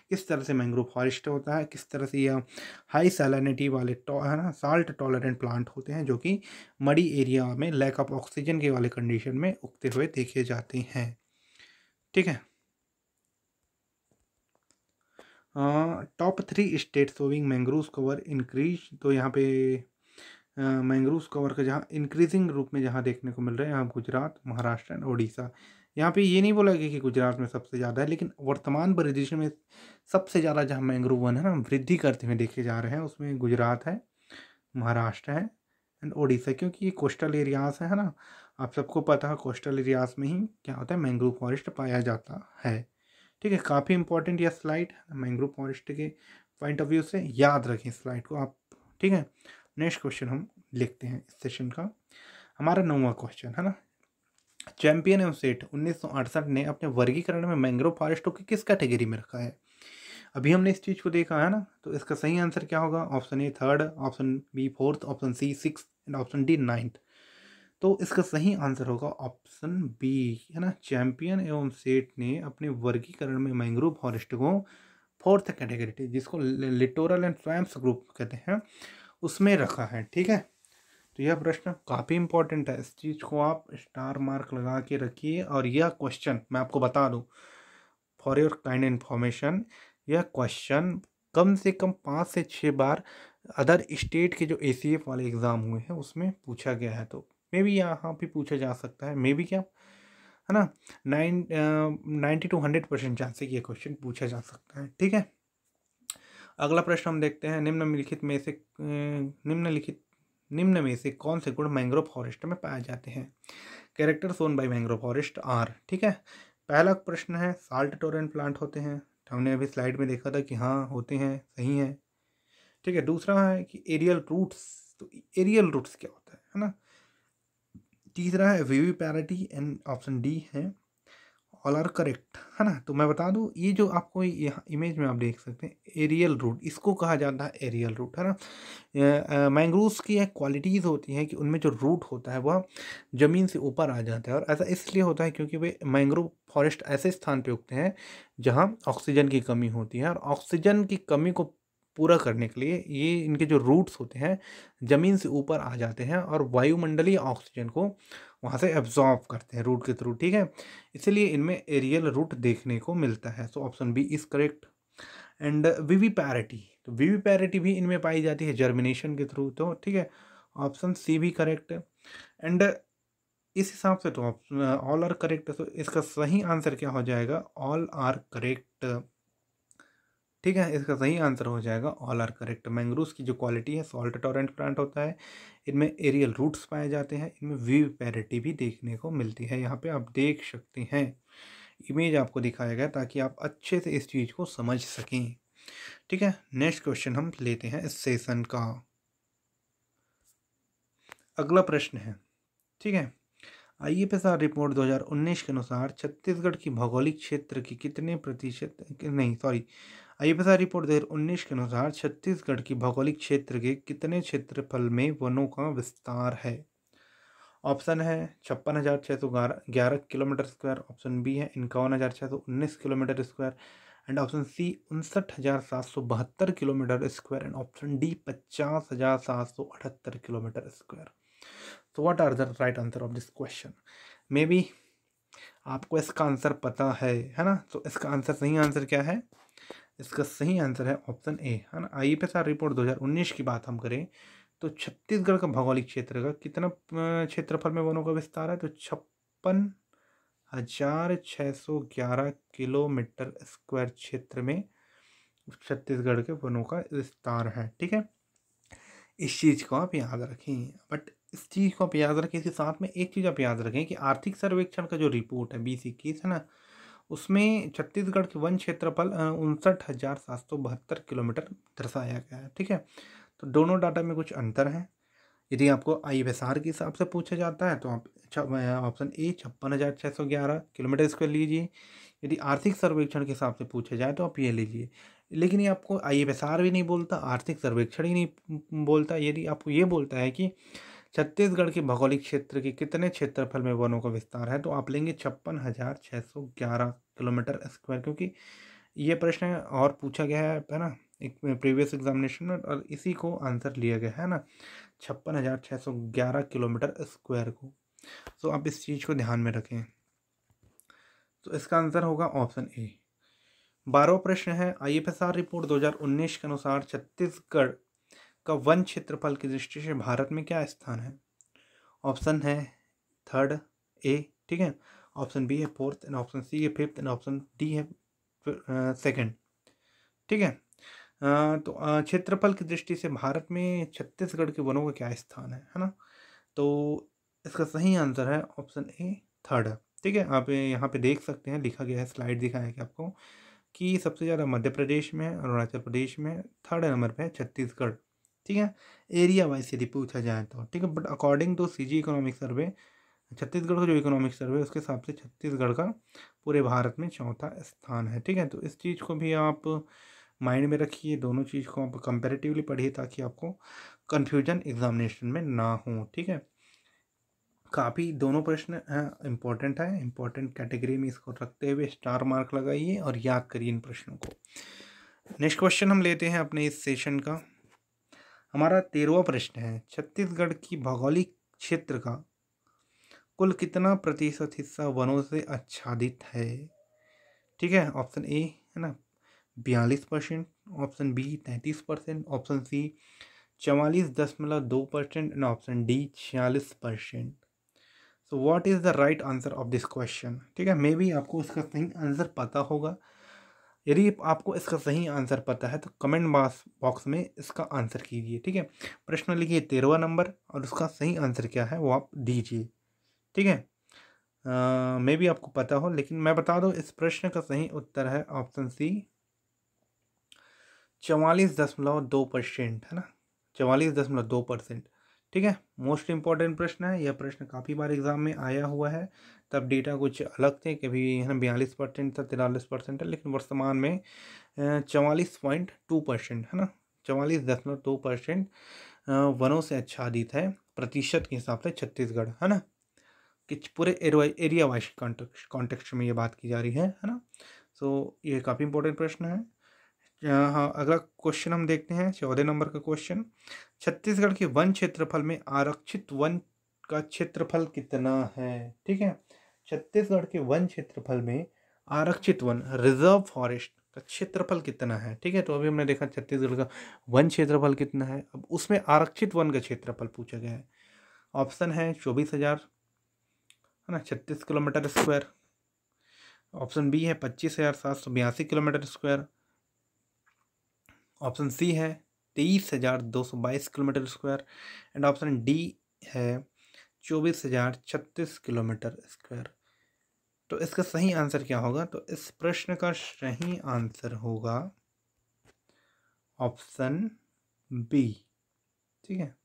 किस तरह से मैंग्रोव फॉरेस्ट होता है, किस तरह से यह हाई सैलिनिटी वाले है ना साल्ट टॉलरेंट प्लांट होते हैं, जो कि मड़ी एरिया में लैक ऑफ ऑक्सीजन के वाले कंडीशन में उगते हुए देखे जाते हैं। ठीक है, top 3 state showing mangrove cover increase, तो यहाँ पे मैंग्रोव कवर का जहाँ इंक्रीजिंग रूप में जहाँ देखने को मिल रहा है, यहाँ गुजरात, महाराष्ट्र एंड उड़ीसा। यहाँ पे ये नहीं बोला गया कि गुजरात में सबसे ज़्यादा है, लेकिन वर्तमान परिदृश्य में सबसे ज़्यादा जहाँ मैंग्रोव वन है ना वृद्धि करते हुए देखे जा रहे हैं, उसमें गुजरात है, महाराष्ट्र है एंड उड़ीसा, क्योंकि ये कोस्टल एरियाज है ना, आप सबको पता है कोस्टल एरियाज में ही क्या होता है मैंग्रोव फॉरेस्ट पाया जाता है। ठीक है, काफ़ी इंपॉर्टेंट यह स्लाइड मैंग्रोव फॉरेस्ट के पॉइंट ऑफ व्यू से, याद रखें इस स्लाइड को आप। ठीक है, नेक्स्ट क्वेश्चन हम लिखते हैं इस सेशन का, हमारा 9वां क्वेश्चन है ना, चैंपियन एवं सेठ 1968 ने अपने वर्गीकरण में मैंग्रोव फॉरेस्टों की किस कैटेगरी में रखा है। अभी हमने इस चीज़ को देखा है ना, तो इसका सही आंसर क्या होगा, option A 3rd, option B 4th, option C 6th and option D 9th। तो इसका सही आंसर होगा ऑप्शन बी, है ना, चैंपियन एवं सेठ ने अपने वर्गीकरण में मैंग्रोव फॉरेस्ट को 4th कैटेगरी, जिसको लिटोरल एंड स्वैम्प्स ग्रुप कहते हैं, उसमें रखा है। ठीक है, तो यह प्रश्न काफ़ी इंपॉर्टेंट है, इस चीज़ को आप स्टार मार्क लगा के रखिए। और यह क्वेश्चन मैं आपको बता दूं फॉर योर काइंड इन्फॉर्मेशन, यह क्वेश्चन कम से कम 5 से 6 बार अदर स्टेट के जो ACF वाले एग्ज़ाम हुए हैं उसमें पूछा गया है, तो मे बी यहाँ भी पूछा जा सकता है, मे बी क्या है ना 90 to 100% चांस है कि यह क्वेश्चन पूछा जा सकता है। ठीक है, अगला प्रश्न हम देखते हैं, निम्न में से कौन से गुण मैंग्रोव फॉरेस्ट में पाए जाते हैं। Character zone by mangrove forest are. ठीक है, पहला प्रश्न है साल्ट टॉलरेंट प्लांट होते हैं, हमने अभी स्लाइड में देखा था कि हाँ होते हैं, सही है। ठीक है, दूसरा है कि एरियल रूट्स, तो एरियल रूट्स क्या होता है ना। तीसरा है विवी पैरिटी एंड ऑप्शन डी है ऑल आर करेक्ट, है ना। तो मैं बता दूं, ये जो आपको यहाँ इमेज में आप देख सकते हैं एरियल रूट, इसको कहा जाता है एरियल रूट, है ना। मैंग्रोव्स की एक क्वालिटीज़ होती हैं कि उनमें जो रूट होता है वह ज़मीन से ऊपर आ जाता है, और ऐसा इसलिए होता है क्योंकि वे मैंग्रोव फॉरेस्ट ऐसे स्थान पे उगते हैं जहाँ ऑक्सीजन की कमी होती है, और ऑक्सीजन की कमी को पूरा करने के लिए ये इनके जो रूट्स होते हैं ज़मीन से ऊपर आ जाते हैं और वायुमंडलीय ऑक्सीजन को वहाँ से एब्जॉर्ब करते हैं रूट के थ्रू। ठीक है, इसलिए इनमें एरियल रूट देखने को मिलता है, so option B is correct. And viviparity, तो विविपैरिटी भी इनमें पाई जाती है जर्मिनेशन के थ्रू, तो ठीक है ऑप्शन सी भी करेक्ट है। एंड इस हिसाब से तो ऑल आर करेक्ट, तो इसका सही आंसर क्या हो जाएगा, ऑल आर करेक्ट। ठीक है, इसका सही आंसर हो जाएगा ऑल आर करेक्ट। मैंग्रोव्स की जो क्वालिटी है सॉल्ट टॉलरेंट प्लांट होता है, इनमें एरियल रूट्स पाए जाते हैं, इनमें विविपैरिटी भी देखने को मिलती है। यहाँ पे आप देख सकते हैं इमेज आपको दिखाया गया ताकि आप अच्छे से इस चीज़ को समझ सकें। ठीक है, नेक्स्ट क्वेश्चन हम लेते हैं इस सेशन का, अगला प्रश्न है। ठीक है, IFSR रिपोर्ट 2019 के अनुसार छत्तीसगढ़ की भौगोलिक क्षेत्र की कितने प्रतिशत, नहीं सॉरी, IFSR रिपोर्ट 2019 के अनुसार छत्तीसगढ़ की भौगोलिक क्षेत्र के कितने क्षेत्रफल में वनों का विस्तार है। ऑप्शन है 56,611 किलोमीटर स्क्वायर, ऑप्शन बी है 51,619 kilometre square and option C 59,772 kilometre square and option D 50,778 kilometre square. तो what are the right answer of this question? Maybe आपको इसका आंसर पता है ना? तो इसका आंसर, सही आंसर क्या है? इसका सही आंसर है ऑप्शन ए, है ना। IPSR रिपोर्ट 2019 की बात हम करें तो छत्तीसगढ़ का भौगोलिक क्षेत्र का कितना क्षेत्रफल में वनों का विस्तार है? तो 56,611 किलोमीटर स्क्वायर क्षेत्र में छत्तीसगढ़ के वनों का विस्तार है। ठीक है, इस चीज़ को आप याद रखें। बट इस चीज़ को आप याद रखें, इसके साथ में एक चीज़ आप याद रखें कि आर्थिक सर्वेक्षण का जो रिपोर्ट है 2021 है ना, उसमें छत्तीसगढ़ के वन क्षेत्रफल 59,772 किलोमीटर दर्शाया गया है। ठीक है, तो दोनों डाटा में कुछ अंतर है। यदि आपको IPSR के हिसाब से पूछा जाता है तो आप ऑप्शन ए 56,611 किलोमीटर स्क्वायर लीजिए। यदि आर्थिक सर्वेक्षण के हिसाब से पूछा जाए तो आप ये लीजिए। लेकिन ये आपको IPSR भी नहीं बोलता, आर्थिक सर्वेक्षण ही नहीं बोलता। यदि आपको ये बोलता है कि छत्तीसगढ़ के भौगोलिक क्षेत्र के कितने क्षेत्रफल में वनों का विस्तार है, तो आप लेंगे 56,611 किलोमीटर स्क्वायर, क्योंकि ये प्रश्न और पूछा गया है ना एक प्रीवियस एग्जामिनेशन में, और इसी को आंसर लिया गया है ना 56,611 किलोमीटर स्क्वायर को। तो आप इस चीज़ को ध्यान में रखें। तो इसका आंसर होगा ऑप्शन ए। 12वां प्रश्न है, IPSR रिपोर्ट 2019 के अनुसार छत्तीसगढ़ का वन क्षेत्रफल की दृष्टि से भारत में क्या स्थान है? ऑप्शन है थर्ड ए, ठीक है, ऑप्शन बी है फोर्थ एंड ऑप्शन सी है फिफ्थ एंड ऑप्शन डी है सेकंड। ठीक है, तो क्षेत्रफल की दृष्टि से भारत में छत्तीसगढ़ के वनों का क्या स्थान है ना? तो इसका सही आंसर है ऑप्शन ए थर्ड। ठीक है, आप यहाँ पे देख सकते हैं, लिखा गया है, स्लाइड दिखाया है आपको कि सबसे ज़्यादा मध्य प्रदेश में, अरुणाचल प्रदेश में, थर्ड नंबर पे है छत्तीसगढ़। ठीक है, एरिया वाइज यदि पूछा जाए तो। ठीक है, but according to CG economic survey, Chhattisgarh का जो इकोनॉमिक सर्वे है उसके हिसाब से छत्तीसगढ़ का पूरे भारत में चौथा स्थान है। ठीक है, तो इस चीज़ को भी आप माइंड में रखिए, दोनों चीज़ को आप कंपेरेटिवली पढ़िए ताकि आपको कन्फ्यूजन एग्जामिनेशन में ना हो। ठीक है, काफ़ी दोनों प्रश्न इम्पोर्टेंट है, इम्पोर्टेंट कैटेगरी में इसको रखते हुए स्टार मार्क लगाइए और याद करिए इन प्रश्नों को। नेक्स्ट क्वेश्चन हम लेते हैं अपने इस सेशन का। हमारा 13वां प्रश्न है, छत्तीसगढ़ की भौगोलिक क्षेत्र का कुल कितना प्रतिशत हिस्सा वनों से आच्छादित है? ठीक है, ऑप्शन ए है ना 42%, option B 33%, option C 44.2% and option D 46%। So what is the right answer of this question? ठीक है, मे बी आपको इसका सही आंसर पता होगा। यदि आपको इसका सही आंसर पता है तो कमेंट बॉक्स में इसका आंसर कीजिए। ठीक है, प्रश्न लिखिए 13वां नंबर और उसका सही आंसर क्या है वो आप दीजिए। ठीक है, मे बी आपको पता हो, लेकिन मैं बता दूं इस प्रश्न का सही उत्तर है ऑप्शन सी 44.2%, है ना, 44.2%। ठीक है, मोस्ट इम्पॉर्टेंट प्रश्न है यह। प्रश्न काफ़ी बार एग्जाम में आया हुआ है, तब डेटा कुछ अलग थे, कभी है ना 42% था, 43% है, लेकिन वर्तमान में 44.2% है ना, 44.2% वनों से आच्छादित है प्रतिशत के हिसाब से छत्तीसगढ़, है ना, कि पूरे एरिया वाइज कॉन्टेक्स्ट में ये बात की जा रही है ना। सो ये काफ़ी इंपॉर्टेंट प्रश्न है। हाँ, अगला क्वेश्चन हम देखते हैं, 14 नंबर का क्वेश्चन। छत्तीसगढ़ के वन क्षेत्रफल में आरक्षित वन का क्षेत्रफल कितना है? ठीक है, छत्तीसगढ़ के वन क्षेत्रफल में आरक्षित वन, रिजर्व फॉरेस्ट का क्षेत्रफल कितना है? ठीक है, तो अभी हमने देखा छत्तीसगढ़ का वन क्षेत्रफल कितना है, अब उसमें आरक्षित वन का क्षेत्रफल पूछा गया है। ऑप्शन है 24,000 है ना 36 किलोमीटर स्क्वायर, ऑप्शन बी है 25,782 किलोमीटर स्क्वायर, ऑप्शन सी है 23,222 kilometre square and option D है 24,036 किलोमीटर स्क्वायर। तो इसका सही आंसर क्या होगा? तो इस प्रश्न का सही आंसर होगा ऑप्शन बी। ठीक है,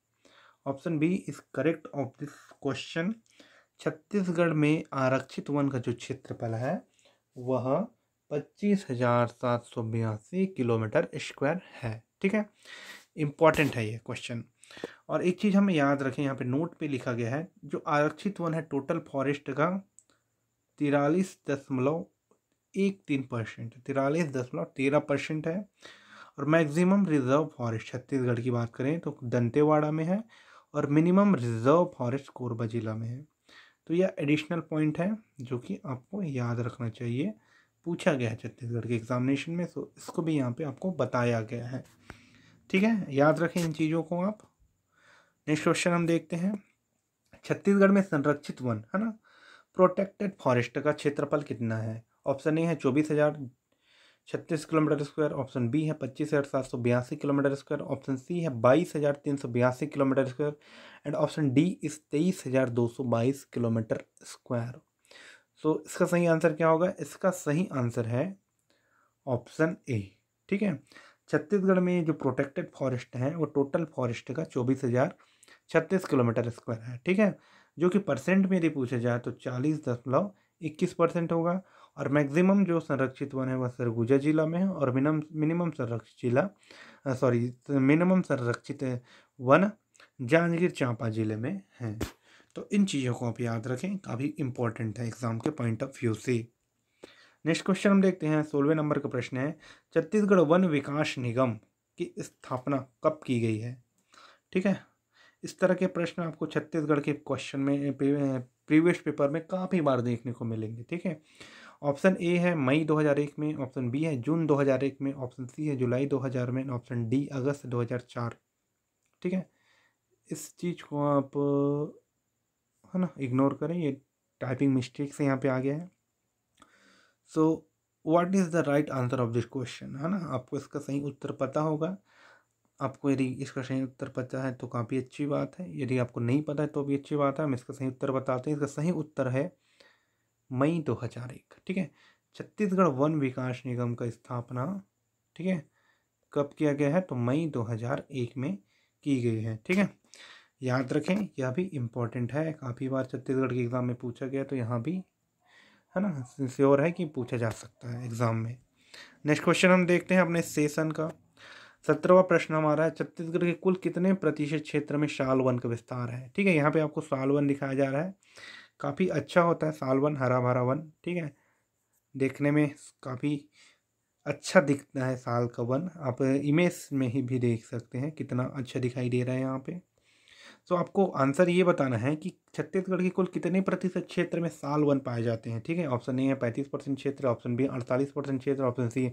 option B is correct of this question. Chhattisgarh में आरक्षित वन का जो क्षेत्रफल है वह 25,782 किलोमीटर स्क्वायर है। ठीक है, इम्पॉर्टेंट है ये क्वेश्चन। और एक चीज़ हमें याद रखें, यहाँ पे नोट पे लिखा गया है, जो आरक्षित वन है टोटल फॉरेस्ट का 43%, 43.13% है। और मैक्सिमम रिजर्व फॉरेस्ट छत्तीसगढ़ की बात करें तो दंतेवाड़ा में है, और मिनिमम रिजर्व फॉरेस्ट कोरबा जिला में है। तो यह एडिशनल पॉइंट है जो कि आपको याद रखना चाहिए, पूछा गया है छत्तीसगढ़ के एग्जामिनेशन में, तो इसको भी यहाँ पे आपको बताया गया है। ठीक है, याद रखें इन चीज़ों को आप। नेक्स्ट क्वेश्चन हम देखते हैं, छत्तीसगढ़ में संरक्षित वन है ना, प्रोटेक्टेड फॉरेस्ट का क्षेत्रफल कितना है? ऑप्शन ए है 24,036 किलोमीटर स्क्वायर, ऑप्शन बी है 25,782 किलोमीटर स्क्वायर, ऑप्शन सी है 22,382 kilometre square, and option D इस 23,222 किलोमीटर स्क्वायर। सो इसका सही आंसर क्या होगा? इसका सही आंसर है ऑप्शन ए। ठीक है, छत्तीसगढ़ में जो प्रोटेक्टेड फॉरेस्ट है वो टोटल फॉरेस्ट का 24,036 किलोमीटर स्क्वायर है। ठीक है, जो कि परसेंट में यदि पूछा जाए तो 40.21% होगा। और मैक्सिमम जो संरक्षित वन है वह सरगुजा जिला में है, और मिनिमम संरक्षित जिला मिनिमम संरक्षित वन जांजगीर चांपा जिले में है। तो इन चीज़ों को आप याद रखें, काफ़ी इंपॉर्टेंट है एग्जाम के पॉइंट ऑफ व्यू से। नेक्स्ट क्वेश्चन हम देखते हैं, 16वें नंबर का प्रश्न है, छत्तीसगढ़ वन विकास निगम की स्थापना कब की गई है? ठीक है, इस तरह के प्रश्न आपको छत्तीसगढ़ के क्वेश्चन में प्रीवियस पेपर में काफ़ी बार देखने को मिलेंगे। ठीक है, ऑप्शन ए है मई 2001 में, ऑप्शन बी है जून 2001 में, ऑप्शन सी है जुलाई 2000 में, ऑप्शन डी अगस्त 2004। ठीक है, इस चीज़ को आप है ना इग्नोर करें, ये टाइपिंग मिस्टेक से यहाँ पे आ गया है। सो what is the right answer of this question, है ना, आपको इसका सही उत्तर पता होगा। आपको यदि इसका सही उत्तर पता है तो काफ़ी अच्छी बात है, यदि आपको नहीं पता है तो भी अच्छी बात है। हम इसका सही उत्तर बताते हैं। इसका सही उत्तर है मई 2001। ठीक है, छत्तीसगढ़ वन विकास निगम का स्थापना, ठीक है, कब किया गया है? तो मई 2001 में की गई है। ठीक है, याद रखें, यह भी इम्पोर्टेंट है, काफ़ी बार छत्तीसगढ़ के एग्ज़ाम में पूछा गया, तो यहाँ भी है ना श्योर है कि पूछा जा सकता है एग्ज़ाम में। नेक्स्ट क्वेश्चन हम देखते हैं अपने सेशन का 17वां प्रश्न हमारा है, छत्तीसगढ़ के कुल कितने प्रतिशत क्षेत्र में साल वन का विस्तार है? ठीक है, यहाँ पे आपको साल वन दिखाया जा रहा है, काफ़ी अच्छा होता है साल वन, हरा भरा वन। ठीक है, देखने में काफ़ी अच्छा दिखता है साल का वन, आप इमेज में ही भी देख सकते हैं कितना अच्छा दिखाई दे रहा है यहाँ पे। तो आपको आंसर ये बताना है कि छत्तीसगढ़ के कुल कितने प्रतिशत क्षेत्र में साल वन पाए जाते हैं। ठीक है, ऑप्शन ए है 35% क्षेत्र, ऑप्शन बी 48% क्षेत्र, ऑप्शन सी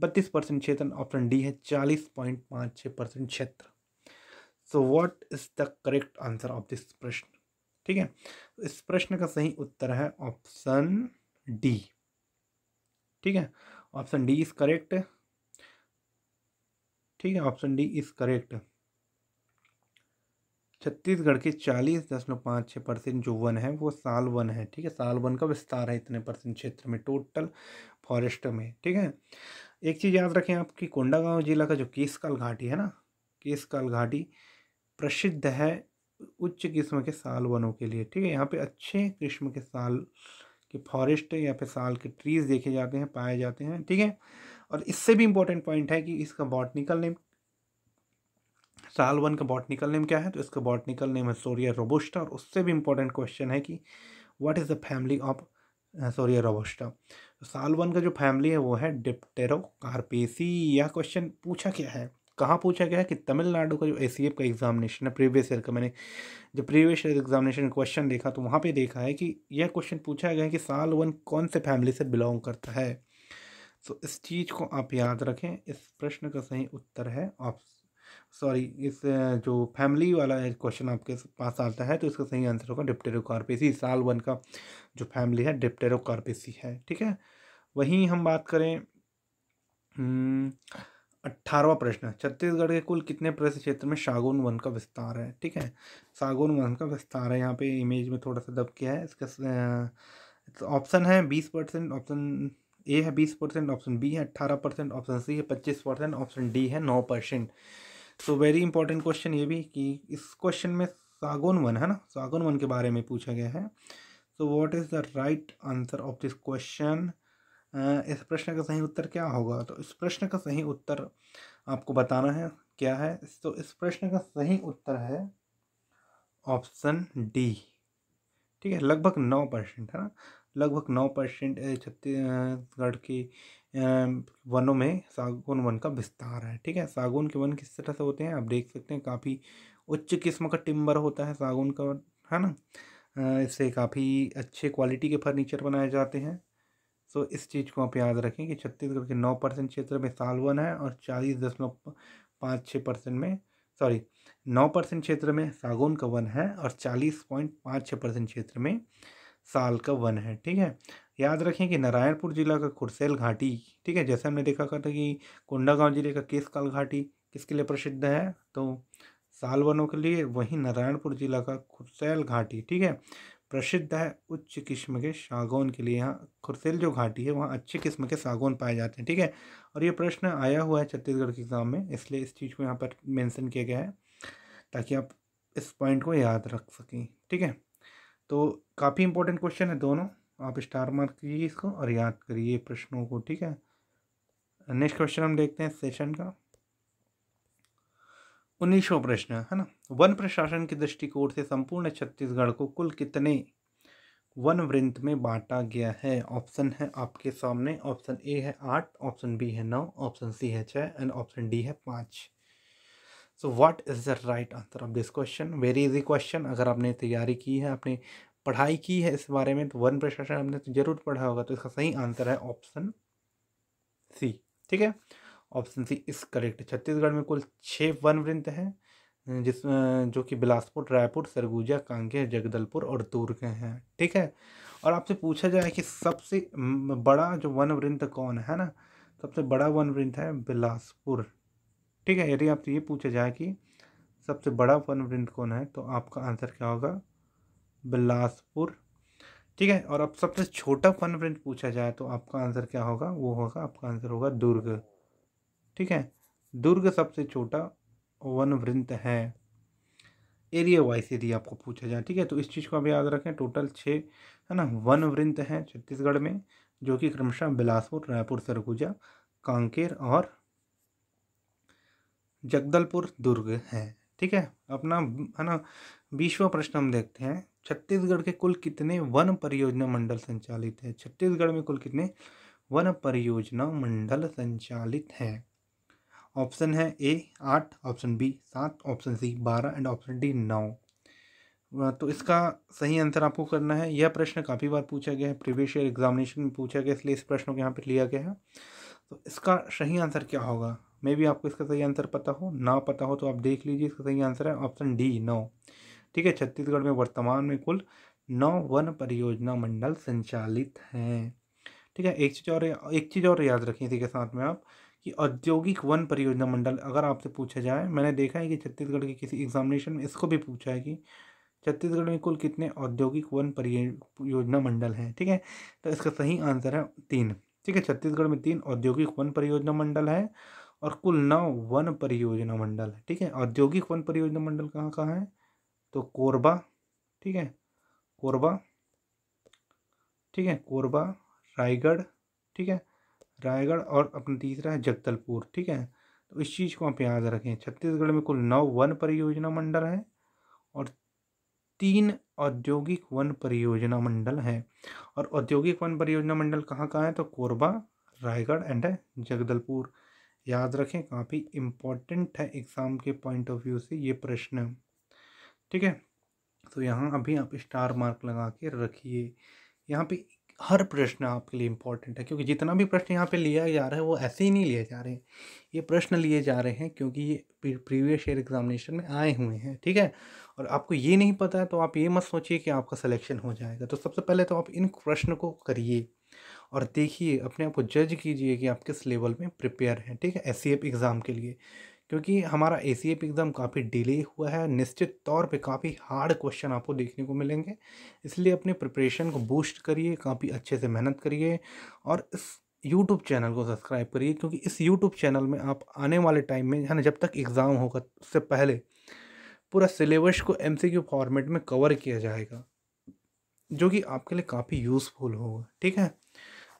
32% क्षेत्र, ऑप्शन डी है 40.56% क्षेत्र। So what is the correct answer of this प्रश्न? ठीक है, इस प्रश्न का सही उत्तर है ऑप्शन डी। ठीक है, ऑप्शन डी इज करेक्ट। ठीक है, option D is correct. Chhattisgarh के 40.56% जो वन है वो साल वन है। ठीक है, साल वन का विस्तार है इतने परसेंट क्षेत्र में टोटल फॉरेस्ट में। ठीक है, एक चीज़ याद रखें आपकी, कोंडागांव जिला का जो केसकाल घाटी है ना, केसकाल घाटी प्रसिद्ध है उच्च किस्म के साल वनों के लिए। ठीक है, यहाँ पे अच्छे किस्म के साल के फॉरेस्ट या फिर साल के ट्रीज देखे जाते हैं, पाए जाते हैं। ठीक है, और इससे भी इम्पोर्टेंट पॉइंट है कि इसका बॉटनिकल नेम, साल वन का बॉटनिकल नेम क्या है? तो इसका बॉटनिकल नेम है सोरिया रोबस्टा। और उससे भी इम्पोर्टेंट क्वेश्चन है कि what is the family of Shorea robusta. साल वन का जो फैमिली है वो है डिप्टेरोकार्पेसी। यह क्वेश्चन पूछा क्या है, कहाँ पूछा गया है कि तमिलनाडु का जो ACF का एग्जामिनेशन है प्रीवियस ईयर का, मैंने जो प्रीवियस ईयर एग्जामिनेशन क्वेश्चन देखा तो वहाँ पे देखा है कि यह क्वेश्चन पूछा गया है कि साल वन कौन से फैमिली से बिलोंग करता है। तो इस चीज़ को आप याद रखें। इस प्रश्न का सही उत्तर है इस जो फैमिली वाला क्वेश्चन आपके पास आता है तो इसका सही आंसर होगा डिप्टेरोकार्पेसी। साल वन का जो फैमिली है डिप्टेरोकार्पेसी है। ठीक है, वहीं हम बात करें 18वां प्रश्न, छत्तीसगढ़ के कुल कितने प्रतिशत क्षेत्र में सागौन वन का विस्तार है? ठीक है, सागौन वन का विस्तार है, यहाँ पे इमेज में थोड़ा सा दब किया है इसका। ऑप्शन है 20%, ऑप्शन ए है 20%, ऑप्शन बी है 18%, ऑप्शन सी है 25%, ऑप्शन डी है 9%। तो वेरी इंपॉर्टेंट क्वेश्चन ये भी कि इस क्वेश्चन में सागौन वन है ना, सागौन वन के बारे में पूछा गया है। तो what is the right answer of this question? इस प्रश्न का सही उत्तर क्या होगा? तो इस प्रश्न का सही उत्तर आपको बताना है क्या है। तो इस प्रश्न का सही उत्तर है ऑप्शन डी। ठीक है, लगभग 9% है ना, लगभग 9% छत्तीसगढ़ के वनों में सागौन वन का विस्तार है। ठीक है, सागौन के वन किस तरह से होते हैं आप देख सकते हैं, काफ़ी उच्च किस्म का टिम्बर होता है सागौन का, है ना। इससे काफ़ी अच्छे क्वालिटी के फर्नीचर बनाए जाते हैं। सो इस चीज़ को आप याद रखें कि छत्तीसगढ़ के 9% क्षेत्र में साल वन है और 40.56% में 9% क्षेत्र में सागौन का वन है और 40.56% क्षेत्र में साल का वन है। ठीक है, याद रखें कि नारायणपुर जिला का खुरसेल घाटी, ठीक है, जैसे हमने देखा था कि कोंडागांव जिले का केसकाल घाटी किसके लिए प्रसिद्ध है, तो साल वनों के लिए। वहीं नारायणपुर जिला का खुरसेल घाटी, ठीक है, प्रसिद्ध है उच्च किस्म के सागौन के लिए। यहाँ खुरसेल जो घाटी है वहाँ अच्छे किस्म के सागौन पाए जाते हैं। ठीक है, और ये प्रश्न आया हुआ है छत्तीसगढ़ के एग्जाम में, इसलिए इस चीज़ को यहाँ पर मेंशन किया गया है ताकि आप इस पॉइंट को याद रख सकें। ठीक है, तो काफ़ी इंपॉर्टेंट क्वेश्चन है दोनों, आप स्टार मार्क कीजिए इसको और याद करिए प्रश्नों को। ठीक है, नेक्स्ट क्वेश्चन हम देखते हैं सेशन का 19वां प्रश्न, है ना। वन प्रशासन के दृष्टिकोण से संपूर्ण छत्तीसगढ़ को कुल कितने वन वृत्त में बांटा गया है? ऑप्शन है आपके सामने, ऑप्शन ए है 8, ऑप्शन बी है 9, ऑप्शन सी है 6 एंड ऑप्शन डी है 5। So what is the right answer of this question? Very easy question. अगर आपने तैयारी की है, आपने पढ़ाई की है इस बारे में, तो वन प्रशासन आपने तो जरूर पढ़ा होगा, तो इसका सही आंसर है ऑप्शन सी। ठीक है, ऑप्शन सी इस करेक्ट। छत्तीसगढ़ में कुल 6 वन वृत्त हैं, जो कि बिलासपुर, रायपुर, सरगुजा, कांकेर, जगदलपुर और दुर्ग हैं। ठीक है, और आपसे पूछा जाए कि सबसे बड़ा जो वन वृत्त कौन है ना, सबसे बड़ा वन वृत्त है बिलासपुर। ठीक है, यदि आपसे ये पूछा जाए कि सबसे बड़ा वन वृत्त कौन है, तो आपका आंसर क्या होगा? बिलासपुर। ठीक है, और अब सबसे छोटा वन वृत्त पूछा जाए तो आपका आंसर क्या होगा? वो होगा, आपका आंसर होगा दुर्ग। ठीक है, दुर्ग सबसे छोटा वन वृत्त है एरिया वाइज यदि आपको पूछा जाए। ठीक है, तो इस चीज़ को आप याद रखें। टोटल 6 है ना वन वृत्त हैं छत्तीसगढ़ में, जो कि क्रमशः बिलासपुर, रायपुर, सरगुजा, कांकेर और जगदलपुर, दुर्ग है। ठीक है, अपना है ना 20वां प्रश्न हम देखते हैं। छत्तीसगढ़ के कुल कितने वन परियोजना मंडल संचालित है? छत्तीसगढ़ में कुल कितने वन परियोजना मंडल संचालित है? ऑप्शन है A 8, option B 7, option C 12 and option D 9। तो इसका सही आंसर आपको करना है। यह प्रश्न काफ़ी बार पूछा गया है, प्रीवियस ईयर एग्जामिनेशन में पूछा गया, इसलिए इस प्रश्न को यहाँ पर लिया गया है। तो इसका सही आंसर क्या होगा? मे भी आपको इसका सही आंसर पता हो, ना पता हो तो आप देख लीजिए। इसका सही आंसर है ऑप्शन डी 9। ठीक है, छत्तीसगढ़ में वर्तमान में कुल 9 वन परियोजना मंडल संचालित हैं। ठीक है, एक चीज़ और याद रखें इसी के साथ में आप, कि औद्योगिक वन परियोजना मंडल अगर आपसे पूछा जाए, मैंने देखा है कि छत्तीसगढ़ के किसी एग्जामिनेशन में इसको भी पूछा है कि छत्तीसगढ़ में कुल कितने औद्योगिक वन परियोजना मंडल हैं। ठीक है, तो इसका सही आंसर है 3। ठीक है, छत्तीसगढ़ में 3 औद्योगिक वन परियोजना मंडल है और कुल 9 वन परियोजना मंडल है। ठीक है, औद्योगिक वन परियोजना मंडल कहाँ कहाँ है? तो कोरबा, ठीक है, कोरबा, ठीक है, कोरबा, रायगढ़, ठीक है, रायगढ़, और अपना तीसरा है जगदलपुर। ठीक है, तो इस चीज़ को आप याद रखें। छत्तीसगढ़ में कुल 9 वन परियोजना मंडल है और 3 औद्योगिक वन परियोजना मंडल है। और औद्योगिक वन परियोजना मंडल कहाँ कहाँ है? तो कोरबा, रायगढ़ एंड जगदलपुर। याद रखें, काफ़ी इम्पोर्टेंट है एग्ज़ाम के पॉइंट ऑफ व्यू से ये प्रश्न। ठीक है, तो यहाँ अभी आप स्टार मार्क लगा के रखिए। यहाँ पे हर प्रश्न आपके लिए इम्पोर्टेंट है, क्योंकि जितना भी प्रश्न यहाँ पे लिया जा रहा है वो ऐसे ही नहीं लिए जा रहे हैं। ये प्रश्न लिए जा रहे हैं क्योंकि ये प्रीवियस ईयर एग्जामिनेशन में आए हुए हैं। ठीक है, और आपको ये नहीं पता है तो आप ये मत सोचिए कि आपका सिलेक्शन हो जाएगा। तो सबसे पहले तो आप इन प्रश्न को करिए और देखिए, अपने आप को जज कीजिए कि आप किस लेवल में प्रिपेयर हैं। ठीक है, एससीएफ एग्ज़ाम के लिए, क्योंकि हमारा एसीएफ एग्ज़ाम काफ़ी डिले हुआ है। निश्चित तौर पे काफ़ी हार्ड क्वेश्चन आपको देखने को मिलेंगे, इसलिए अपने प्रिपरेशन को बूस्ट करिए, काफ़ी अच्छे से मेहनत करिए और इस यूट्यूब चैनल को सब्सक्राइब करिए, क्योंकि इस यूट्यूब चैनल में आप आने वाले टाइम में, है ना, जब तक एग्ज़ाम होगा उससे पहले पूरा सिलेबस को एमसीक्यू फॉर्मेट में कवर किया जाएगा, जो कि आपके लिए काफ़ी यूज़फुल होगा। ठीक है,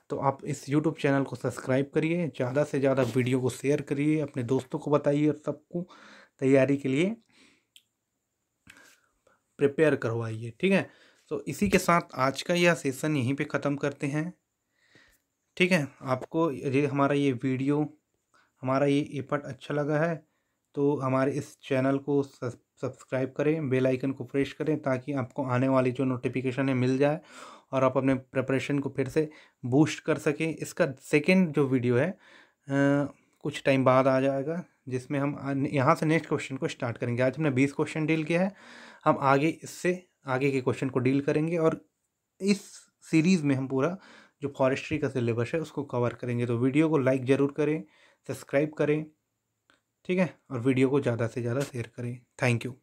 तो आप इस YouTube चैनल को सब्सक्राइब करिए, ज़्यादा से ज़्यादा वीडियो को शेयर करिए, अपने दोस्तों को बताइए और सबको तैयारी के लिए प्रिपेयर करवाइए। ठीक है, तो इसी के साथ आज का यह सेशन यहीं पे ख़त्म करते हैं। ठीक है, आपको ये हमारा ये वीडियो, हमारा ये एफर्ट अच्छा लगा है तो हमारे इस चैनल को सब्सक्राइब करें, बेल आइकन को प्रेस करें ताकि आपको आने वाली जो नोटिफिकेशन है मिल जाए और आप अपने प्रिपरेशन को फिर से बूस्ट कर सकें। इसका सेकंड जो वीडियो है कुछ टाइम बाद आ जाएगा, जिसमें हम यहाँ से नेक्स्ट क्वेश्चन को स्टार्ट करेंगे। आज हमने 20 क्वेश्चन डील किया है, हम आगे इससे आगे के क्वेश्चन को डील करेंगे और इस सीरीज़ में हम पूरा जो फॉरेस्ट्री का सिलेबस है उसको कवर करेंगे। तो वीडियो को लाइक ज़रूर करें, सब्सक्राइब करें, ठीक है, और वीडियो को ज़्यादा से ज़्यादा शेयर करें। Thank you.